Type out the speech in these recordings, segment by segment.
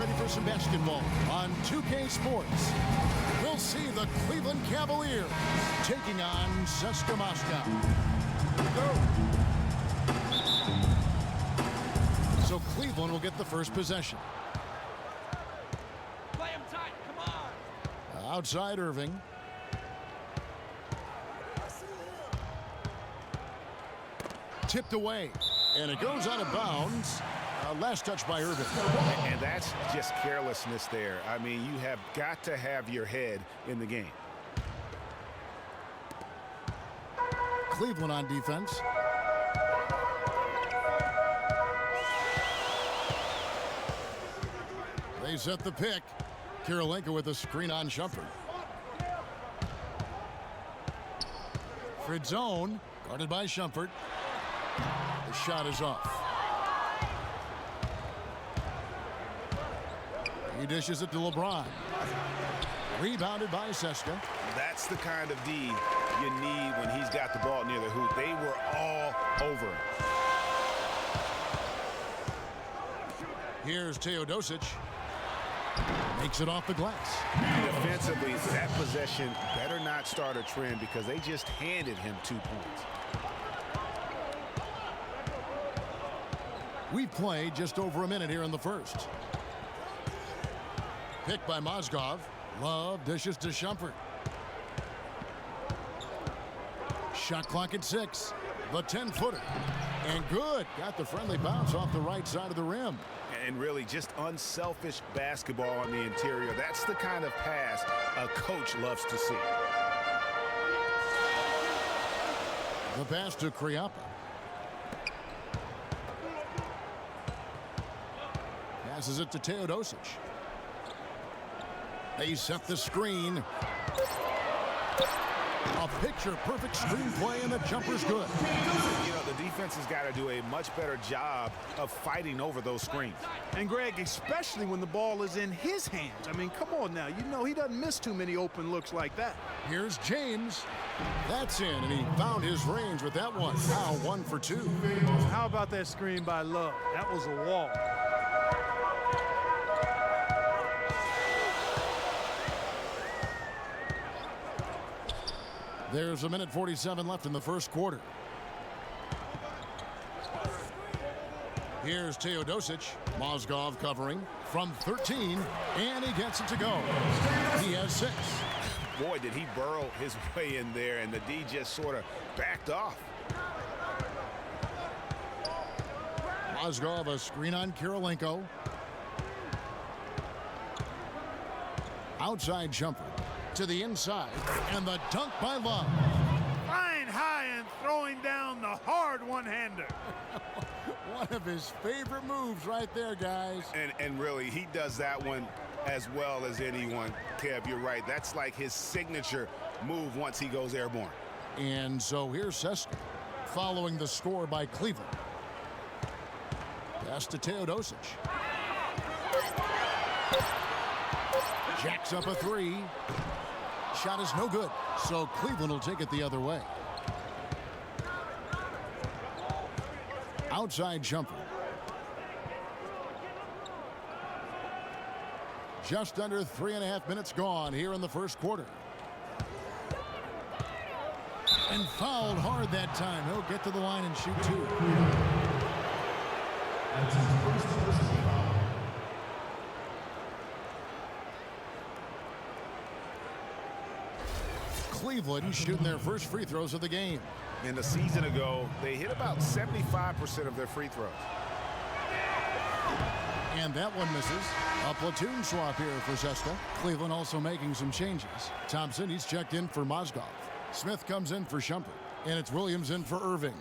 ready for some basketball on 2K Sports. We'll see the Cleveland Cavaliers taking on Cska Moscow. So Cleveland will get the first possession. Play him tight, come on. Outside Irving. Tipped away, and it goes out of bounds. Last touch by Irving. And that's just carelessness there. I mean, you have got to have your head in the game. Cleveland on defense. They set the pick. Kirilenko with a screen on Shumpert. Fritzone, guarded by Shumpert. The shot is off. He dishes it to LeBron. Rebounded by Cska. That's the kind of D you need when he's got the ball near the hoop. They were all over him. Here's Teodosic. Makes it off the glass. Defensively, that possession better not start a trend because they just handed him 2 points. We've played just over a minute here in the first. Picked by Mozgov. Love dishes to Shumpert. Shot clock at 6. The 10-footer. And good. Got the friendly bounce off the right side of the rim. And really just unselfish basketball on the interior. That's the kind of pass a coach loves to see. The pass to Kriapa. Passes it to Teodosic. They set the screen. A picture-perfect screenplay, and the jumper's good. You know, the defense has got to do a much better job of fighting over those screens. And, Greg, especially when the ball is in his hands. I mean, come on now. You know he doesn't miss too many open looks like that. Here's James. That's in, and he found his range with that one. Now 1 for 2. How about that screen by Love? That was a wall. There's a minute 47 left in the first quarter. Here's Teodosic. Mozgov covering from 13, and he gets it to go. He has 6. Boy, did he burrow his way in there, and the D just sort of backed off. Mozgov, a screen on Kirilenko. Outside Shumpert to the inside, and the dunk by Love. Flying high and throwing down the hard one-hander. One of his favorite moves right there, guys. And really, he does that one as well as anyone. Kev, you're right. That's like his signature move once he goes airborne. And so here's Cska, following the score by Cleveland. Pass to Teodosic. Jacks up a 3. Shot is no good, so Cleveland will take it the other way. Outside Shumpert. Just under 3.5 minutes gone here in the first quarter. And fouled hard that time. He'll get to the line and shoot 2. Cleveland shooting their first free throws of the game. And a season ago, they hit about 75% of their free throws. And that one misses. A platoon swap here for Cska. Cleveland also making some changes. Thompson, he's checked in for Mozgov. Smith comes in for Shumpert. And it's Williams in for Irving.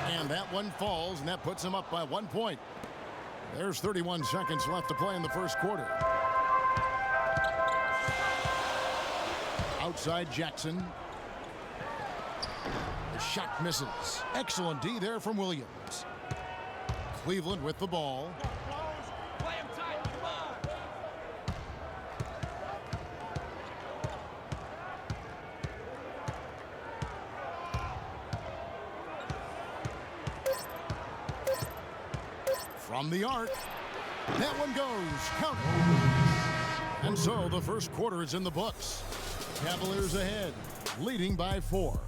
And that one falls, and that puts him up by 1 point. There's 31 seconds left to play in the first quarter. Outside Jackson. The shot misses. Excellent D there from Williams. Cleveland with the ball. Play him tight, come From the arc. That one goes. Count. And so the first quarter is in the books. Cavaliers ahead, leading by 4.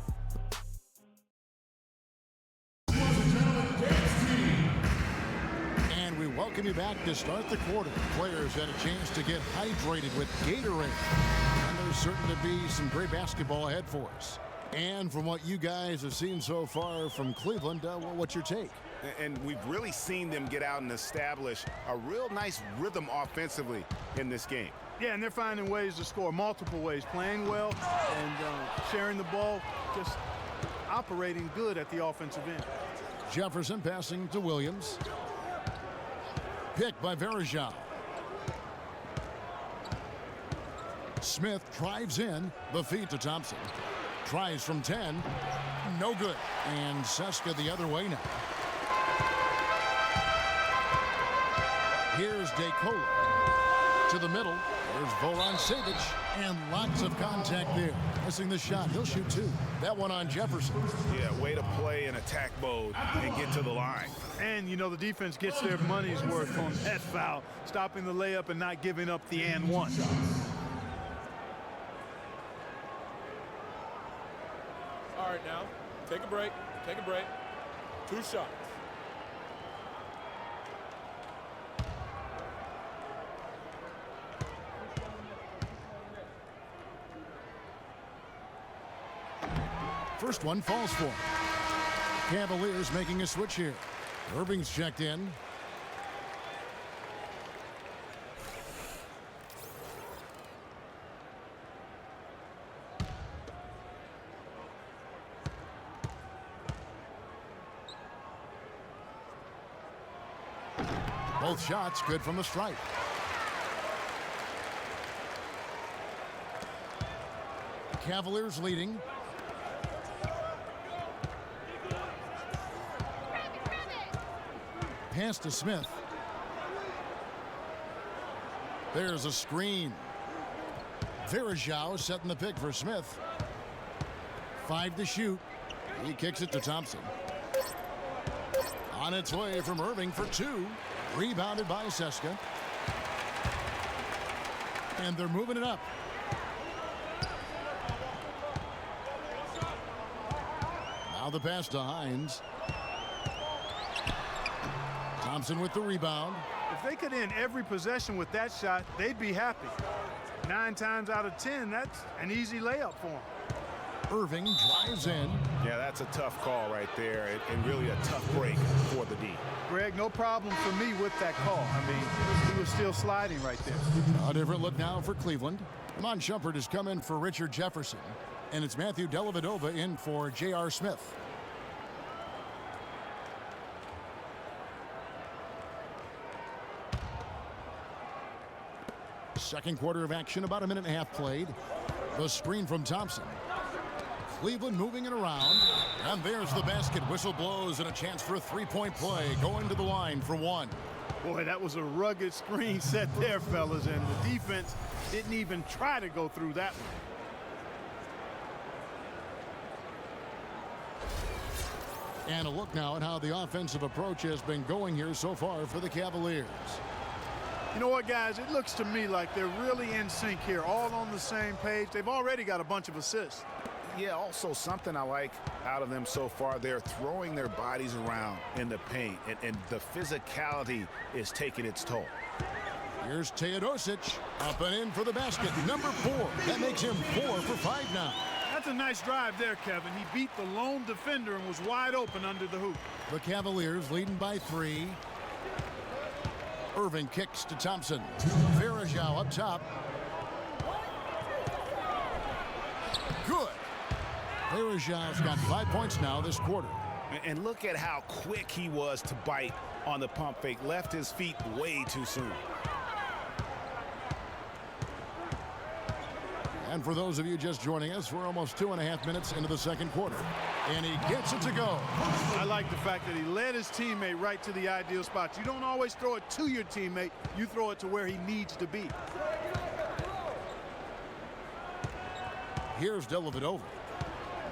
And we welcome you back to start the quarter. Players had a chance to get hydrated with Gatorade. And there's certain to be some great basketball ahead for us. And from what you guys have seen so far from Cleveland, what's your take? And we've really seen them get out and establish a real nice rhythm offensively in this game. Yeah, and they're finding ways to score, multiple ways, playing well and sharing the ball, just operating good at the offensive end. Jefferson passing to Williams. Picked by Verajao. Smith drives in, the feed to Thompson. Tries from 10, no good. And Cska the other way now. Here's DeCola to the middle. There's Voron Savic, and lots of contact there. Missing the shot. He'll shoot 2. That one on Jefferson. Yeah, way to play in attack mode and get to the line. And, you know, the defense gets their money's worth on that foul, stopping the layup and not giving up the and one. All right, now, take a break. Take a break. 2 shots. First one falls for him. Cavaliers making a switch here. Irving's checked in. Both shots good from the stripe. Cavaliers leading. Pass to Smith. There's a screen. Verajao setting the pick for Smith. 5 to shoot. He kicks it to Thompson. On its way from Irving for 2. Rebounded by Cska. And they're moving it up. Now the pass to Hines. Thompson with the rebound. If they could end every possession with that shot, they'd be happy. 9 times out of 10, that's an easy layup for them. Irving drives in. Yeah, that's a tough call right there, and really a tough break for the D. Greg, no problem for me with that call. I mean, he was still sliding right there. A different look now for Cleveland. Iman Shumpert has come in for Richard Jefferson. And it's Matthew Dellavedova in for J.R. Smith. Second quarter of action, about a minute and a half played. The screen from Thompson. Cleveland moving it around. And there's the basket. Whistle blows and a chance for a 3-point play. Going to the line for 1. Boy, that was a rugged screen set there, fellas. And the defense didn't even try to go through that one. And a look now at how the offensive approach has been going here so far for the Cavaliers. You know what, guys? It looks to me like they're really in sync here, all on the same page. They've already got a bunch of assists. Yeah, also something I like out of them so far, they're throwing their bodies around in the paint, and the physicality is taking its toll. Here's Teodosic up and in for the basket. Number 4. That makes him 4 for 5 now. That's a nice drive there, Kevin. He beat the lone defender and was wide open under the hoop. The Cavaliers leading by 3. Irving kicks to Thompson. Verajao up top. Good. Verajao's got 5 points now this quarter. And look at how quick he was to bite on the pump fake. Left his feet way too soon. And for those of you just joining us, we're almost 2.5 minutes into the second quarter. And he gets it to go. I like the fact that he led his teammate right to the ideal spot. You don't always throw it to your teammate. You throw it to where he needs to be. Here's Dellavedova.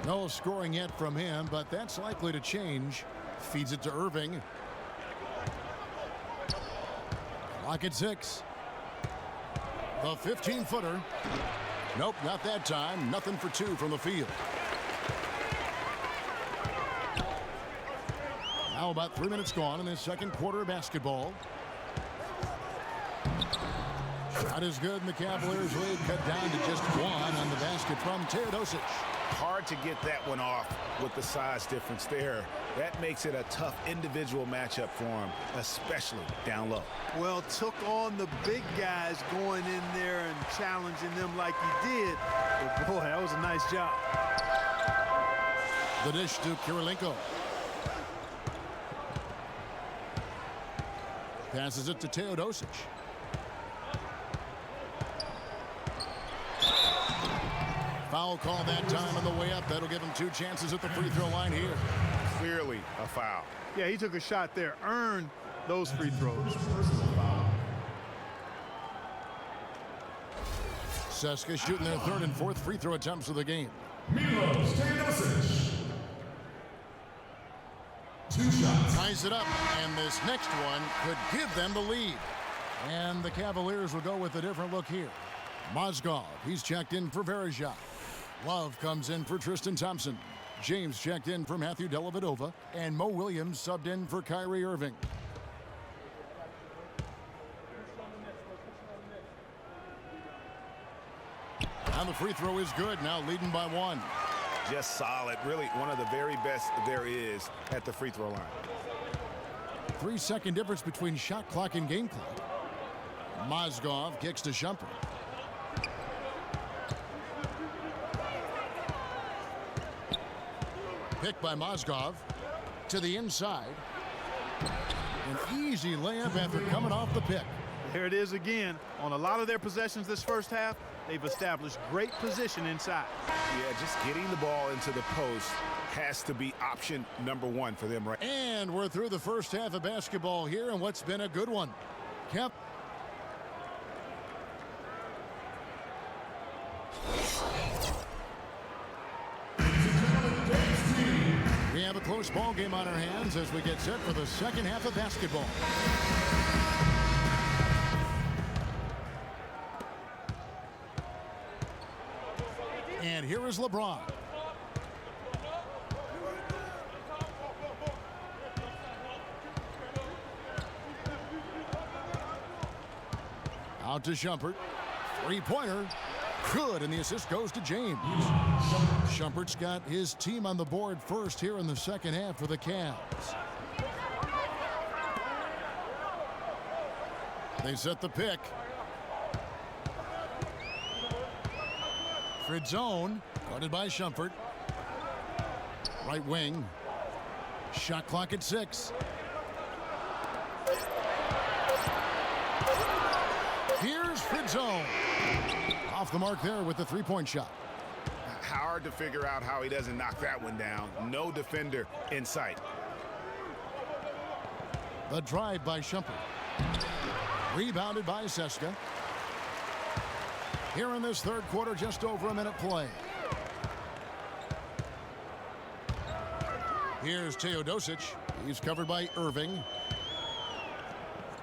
No scoring yet from him, but that's likely to change. Feeds it to Irving. clock at 6. The 15-footer. Nope, not that time. Nothing for 2 from the field. Now about 3 minutes gone in this second quarter of basketball. Shot is good, and the Cavaliers lead cut down to just 1 on the basket from Teodosic. Hard to get that one off with the size difference there. That makes it a tough individual matchup for him, especially down low. Well, took on the big guys going in there and challenging them like he did. But boy, that was a nice job. The dish to Kirilenko. Passes it to Teodosic. Foul call that time on the way up. That'll give him 2 chances at the free throw line here. Clearly a foul. Yeah, he took a shot there, earned those free throws. Cska shooting their 3rd and 4th free throw attempts of the game. Milos Teodosic. 2 shots. Ties it up, and this next one could give them the lead. And the Cavaliers will go with a different look here. Mozgov, he's checked in for Verejao. Love comes in for Tristan Thompson. James checked in for Matthew Dellavedova. And Mo Williams subbed in for Kyrie Irving. And the free throw is good, now leading by 1. Just solid. Really one of the very best there is at the free throw line. 3-second difference between shot clock and game clock. Mozgov kicks to Shumpert. Picked by Mozgov to the inside. An easy layup after coming off the pick. There it is again. On a lot of their possessions this first half, they've established great position inside. Yeah, just getting the ball into the post has to be option number 1 for them right now. And we're through the first half of basketball here, and what's been a good one. Kemp. We have a close ball game on our hands as we get set for the second half of basketball. And here is LeBron. Out to Shumpert. 3-pointer. Good, and the assist goes to James. Shumpert's got his team on the board first here in the second half for the Cavs. They set the pick. Fritzone, guarded by Shumpert. Right wing. Shot clock at 6. Here's Fritzone. Off the mark there with the 3-point shot. Hard to figure out how he doesn't knock that one down. No defender in sight. The drive by Shumpert. Rebounded by Cska. Here in this third quarter, just over a minute play. Here's Teodosic. He's covered by Irving.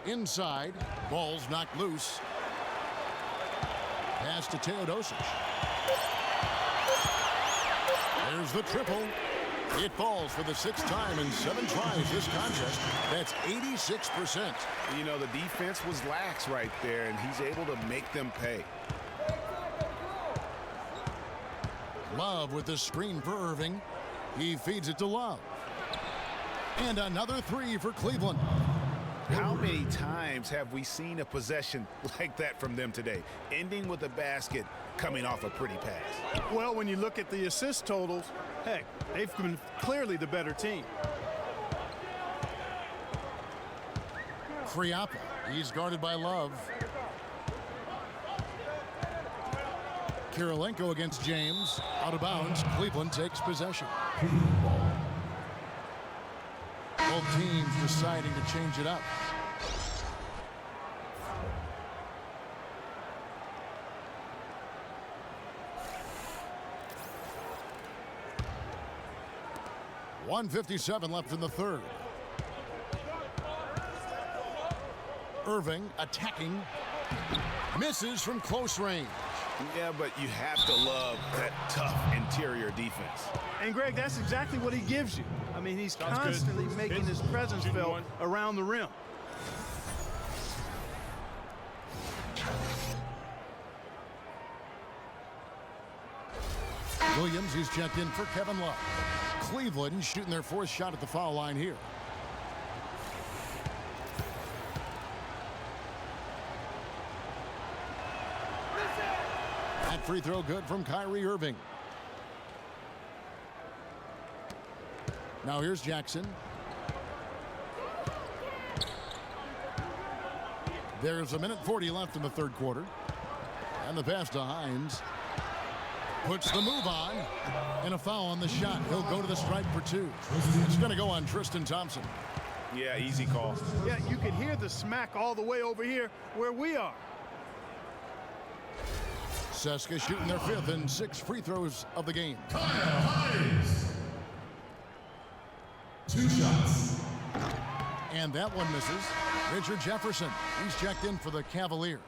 Inside. Ball's knocked loose. Pass to Teodosic. There's the triple. It falls for the 6th time in 7 tries this contest. That's 86%. You know, the defense was lax right there, and he's able to make them pay. Love with the screen for Irving. He feeds it to Love. And another 3 for Cleveland. How many times have we seen a possession like that from them today, ending with a basket coming off a pretty pass? Well, when you look at the assist totals, heck, they've been clearly the better team. Friappa, he's guarded by Love. Kirilenko against James. Out of bounds. Cleveland takes possession. Both teams deciding to change it up. .157 left in the third. Irving attacking. Misses from close range. Yeah, but you have to love that tough interior defense. And, Greg, that's exactly what he gives you. I mean, he's constantly making his presence felt around the rim. Williams, he's checked in for Kevin Love. Cleveland shooting their fourth shot at the foul line here. That free throw good from Kyrie Irving. Now here's Jackson. There's 1:40 left in the third quarter. And the pass to Hines. Puts the move on. And a foul on the shot. He'll go to the stripe for two. It's going to go on Tristan Thompson. Yeah, easy call. Yeah, you can hear the smack all the way over here where we are. Cska shooting their fifth and 6 free throws of the game. Kyle Hines. 2 shots. And that one misses. Richard Jefferson, he's checked in for the Cavaliers.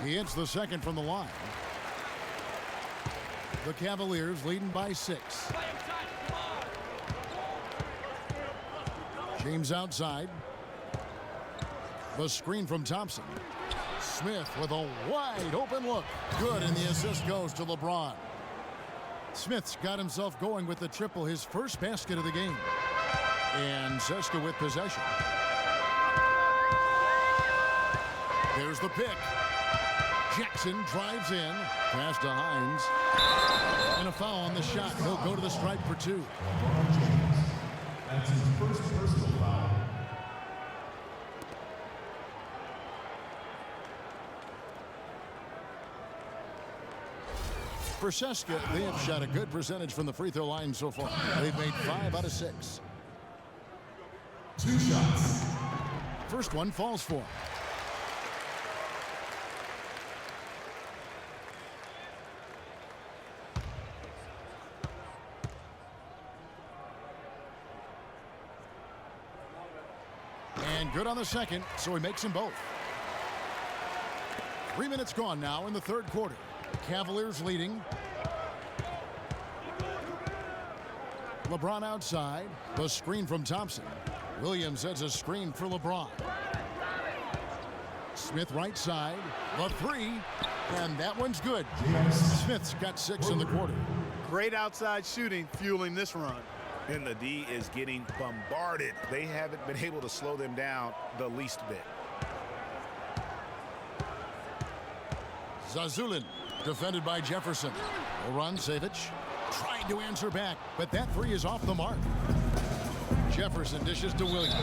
He hits the second from the line. The Cavaliers leading by 6. James outside. The screen from Thompson. Smith with a wide open look. Good, and the assist goes to LeBron. Smith's got himself going with the triple, his first basket of the game. And Cska with possession. There's the pick. Jackson drives in. Pass to Hines. And a foul on the shot. He'll go to the stripe for 2. That's his first personal foul. For Cska, they have shot a good percentage from the free throw line so far. They've made 5 out of 6. 2 shots. First one falls for him. And good on the second, so he makes them both. 3 minutes gone now in the third quarter. Cavaliers leading. LeBron outside. The screen from Thompson. Williams sets a screen for LeBron. Smith right side. The 3. And that one's good. Smith's got 6 in the quarter. Great outside shooting fueling this run. And the D is getting bombarded. They haven't been able to slow them down the least bit. Zazulin defended by Jefferson. Savage trying to answer back, but that 3 is off the mark. Jefferson dishes to Williams.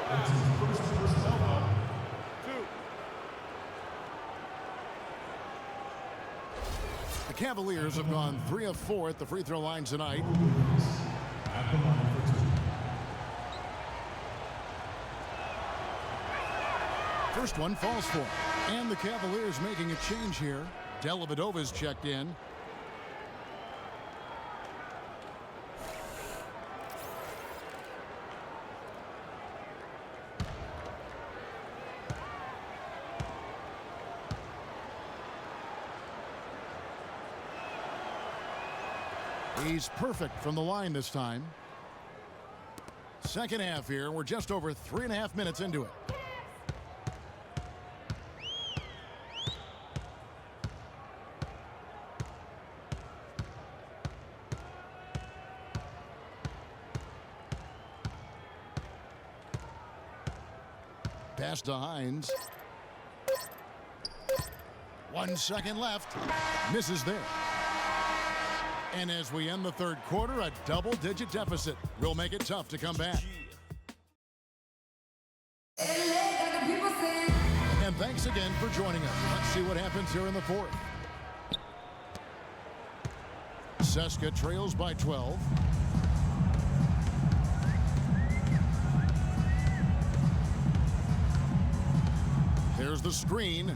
That's his first personal foul. 2. The Cavaliers have gone 3 of 4 at the free throw line tonight. At the line for 2. First one falls for him. And the Cavaliers making a change here. Dellavedova's checked in. He's perfect from the line this time. Second half here. We're just over 3.5 minutes into it. Pass to Hines. 1 second left. Misses there. And as we end the third quarter, a double-digit deficit will make it tough to come back. And thanks again for joining us. Let's see what happens here in the fourth. Cska trails by 12. Here's the screen.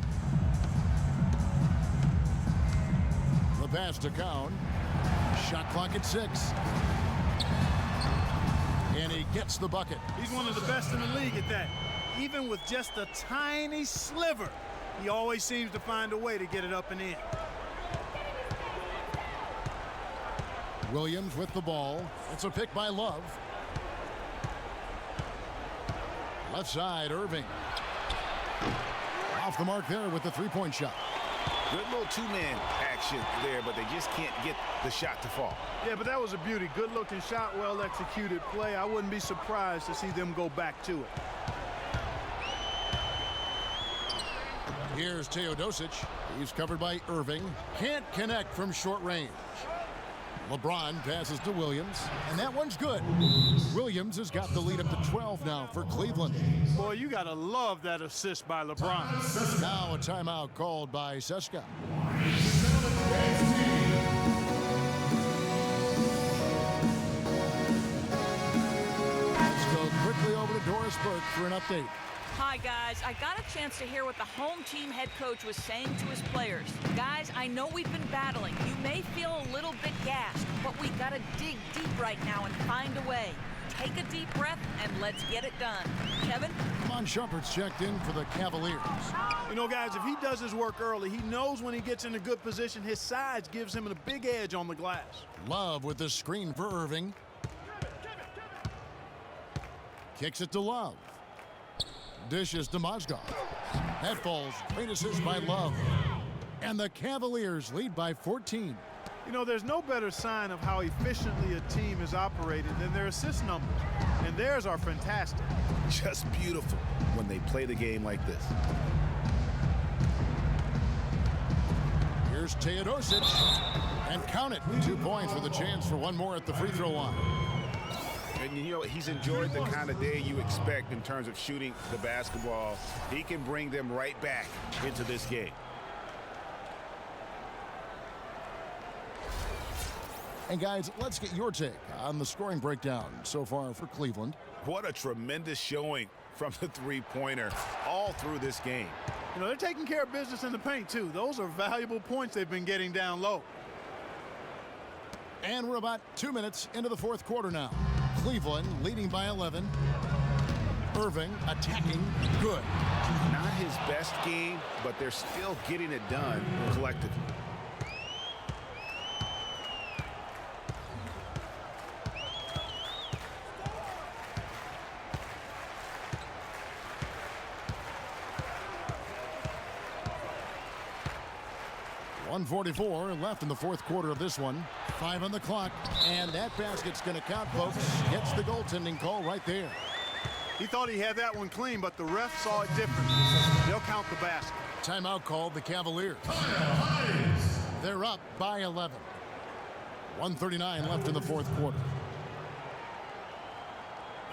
The pass to Cowan. Shot clock at 6. And he gets the bucket. He's one of the best in the league at that. Even with just a tiny sliver, he always seems to find a way to get it up and in. Williams with the ball. It's a pick by Love. Left side, Irving. Off the mark there with the three-point shot. Good little two-man action there, but they just can't get the shot to fall. Yeah, but that was a beauty. Good-looking shot, well-executed play. I wouldn't be surprised to see them go back to it. Here's Teodosic. He's covered by Irving. Can't connect from short range. LeBron passes to Williams, and that one's good. Williams has got the lead up to 12 now for Cleveland. Boy, you got to love that assist by LeBron. Now a timeout called by Cska. Let's go quickly over to Doris Burke for an update. Hi, guys. I got a chance to hear what the home team head coach was saying to his players. Guys, I know we've been battling. You may feel a little bit gassed, but we got to dig deep right now and find a way. Take a deep breath and let's get it done. Kevin? Mon Shumpert's checked in for the Cavaliers. You know, guys, if he does his work early, he knows when he gets in a good position, his size gives him a big edge on the glass. Love with the screen for Irving. Kicks it to Love. Dishes to Mozgov. That falls. Great assist by Love. And the Cavaliers lead by 14. You know, there's no better sign of how efficiently a team is operated than their assist numbers. And theirs are fantastic. Just beautiful when they play the game like this. Here's Teodosic. And count it. 2 points with a chance for one more at the free throw line. And you know, he's enjoyed the kind of day you expect in terms of shooting the basketball. He can bring them right back into this game. And guys, let's get your take on the scoring breakdown so far for Cleveland. What a tremendous showing from the three-pointer all through this game. You know, they're taking care of business in the paint, too. Those are valuable points they've been getting down low. And we're about 2 minutes into the fourth quarter now. Cleveland leading by 11. Irving attacking good. Not his best game, but they're still getting it done collectively. .144 left in the fourth quarter of this one. 5 on the clock, and that basket's going to count, folks. Gets the goaltending call right there. He thought he had that one clean, but the ref saw it different. They'll count the basket. Timeout called the Cavaliers. They're up by 11. 1:39 left in the fourth quarter.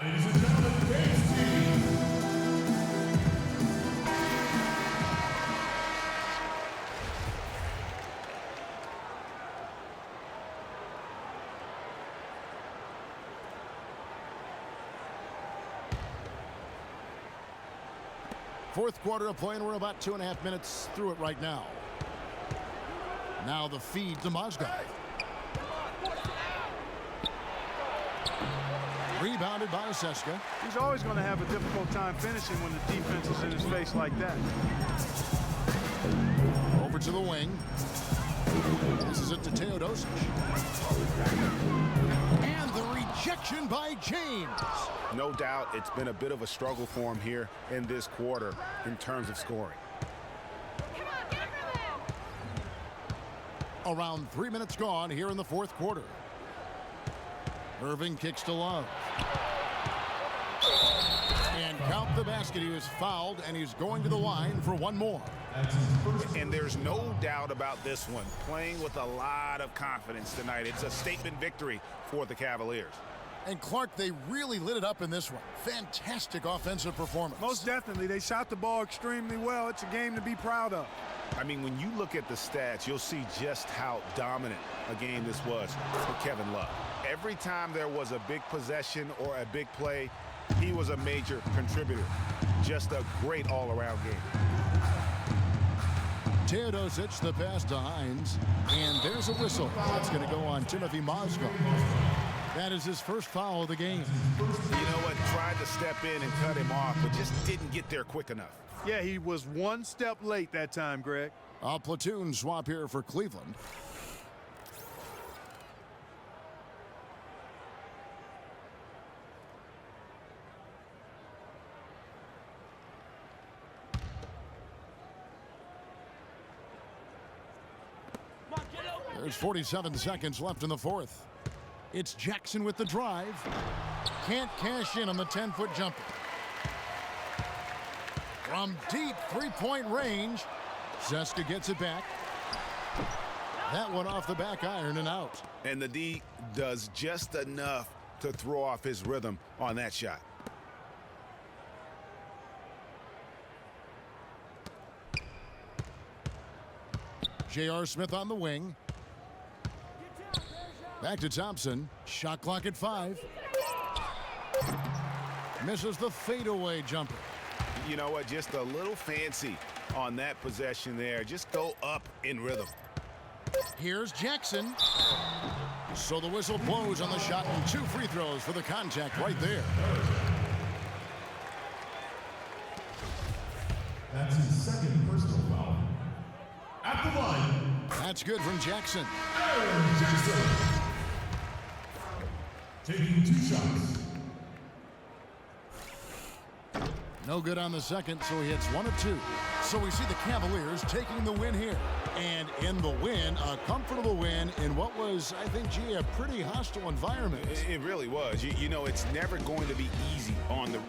Ladies and gentlemen, today's team. Fourth quarter of play, and we're about 2.5 minutes through it right now. Now the feed to Mozgov. Rebounded by Cska. He's always going to have a difficult time finishing when the defense is in his face like that. Over to the wing. This is it to Teodosic. And the rejection by James. No doubt it's been a bit of a struggle for him here in this quarter in terms of scoring. Around 3 minutes gone here in the fourth quarter. Irving kicks to Love. And count the basket. He was fouled, and he's going to the line for one more. And there's no doubt about this one. Playing with a lot of confidence tonight. It's a statement victory for the Cavaliers. And Clark, they really lit it up in this one. Fantastic offensive performance. Most definitely. They shot the ball extremely well. It's a game to be proud of. I mean, when you look at the stats, you'll see just how dominant a game this was for Kevin Love. Every time there was a big possession or a big play, he was a major contributor. Just a great all-around game. Teodosic, the pass to Hines, and there's a whistle. That's going to go on Timothy Mozgov. That is his first foul of the game. You know what? Tried to step in and cut him off, but just didn't get there quick enough. Yeah, he was one step late that time, Greg. A platoon swap here for Cleveland. There's 47 seconds left in the fourth. It's Jackson with the drive. Can't cash in on the 10-foot jumper. From deep three-point range, Cska gets it back. That one off the back iron and out. And the D does just enough to throw off his rhythm on that shot. J.R. Smith on the wing. Back to Thompson. Shot clock at 5. Misses the fadeaway jumper. You know what? Just a little fancy on that possession there. Just go up in rhythm. Here's Jackson. So the whistle blows on the shot and 2 free throws for the contact right there. That's his second personal foul. At the line. That's good from Jackson. Jackson. Taking 2 shots. No good on the second, so he hits 1 of 2. So we see the Cavaliers taking the win here. And in the win, a comfortable win in what was, I think, gee, a pretty hostile environment. It really was. You know, it's never going to be easy on the...